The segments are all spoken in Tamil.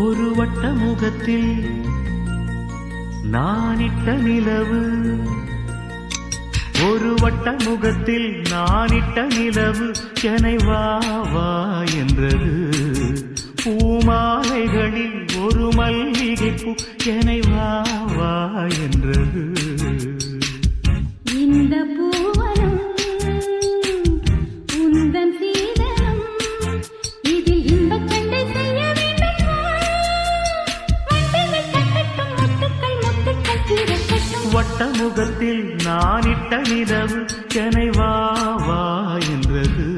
ஒரு வட்ட முகத்தில் நானிட்ட நிலவு, ஒரு வட்ட முகத்தில் நானிட்ட நிலவு என்னை வா வா என்றது. பூமாலைகளில் ஒரு மல்லிகை பூ என்னை வா வா என்றது. இந்த பூவனம் உந்தன் சீதனம், இதில் இன்பச் சண்டை செய்ய வேண்டும். வண்டுகள் கட்டட்டும், முத்துக்கள் முத்துக்கள் திரட்டட்டும். வட்ட முகத்தில் நானிட்ட நிலவு என்னை வா வா என்றது.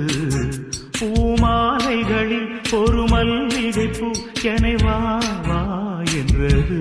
பூமாலைகளில் ஒரு மல்லிகை பூ என்னை வா வா என்றது.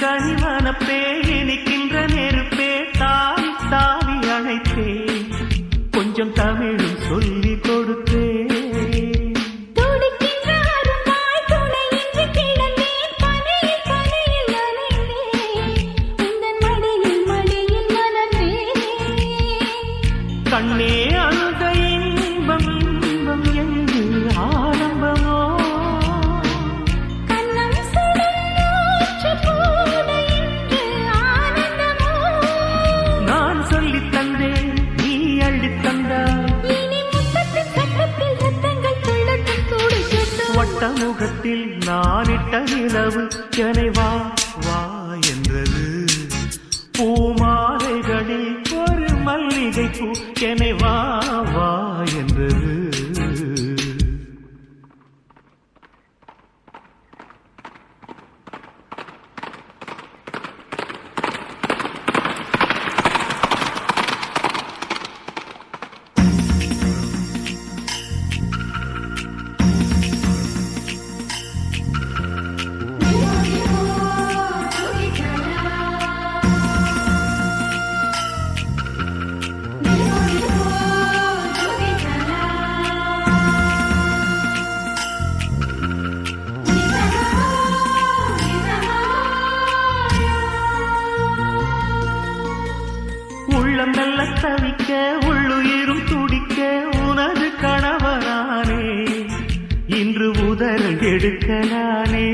கனிவனப்பே இனிக்கின்ற நெருப்பே தாவி தாவி அழைத்தே, கொஞ்சம் தமிழும் சொல்லி கொடுத்தே. கண்ணே அழுத இன்பம் இன்பம் என்று ஆரம்பமோ, நான் சொல்லி தந்தேன் நீ அள்ளி தந்தாய். வட்ட முகத்தில் நானிட்ட நிலவு என்னை வா வா என்றது. பூமாலைகளில் ஒரு மல்லிகை பூ என்னை வா வா என்றது. உள்ளம் நல்ல தவிக்க உள்ளுயிரும் துடிக்க உனது கணவனானே, இன்று உதறல் எடுக்கலானே.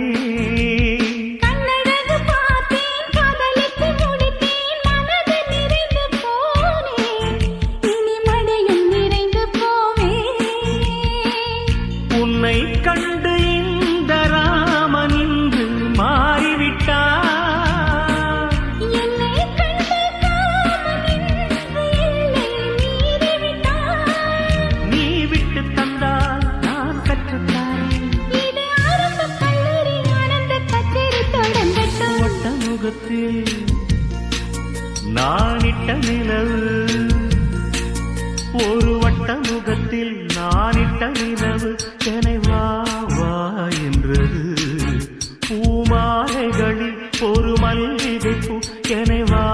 உன்னை கண்டு இந்த ராமன் இன்று மாறிவிட்டார். நீ விட்டு தந்தால் நான் கற்றுத்தாரேன். வட்ட முகத்தில் நானிட்ட நிலவு, ஒரு வட்ட முகத்தில் நானிட்ட நிலவு என்னை வா வா என்றது. பூமாலைகளில் ஒரு மல்லிகை பூ என்னை வா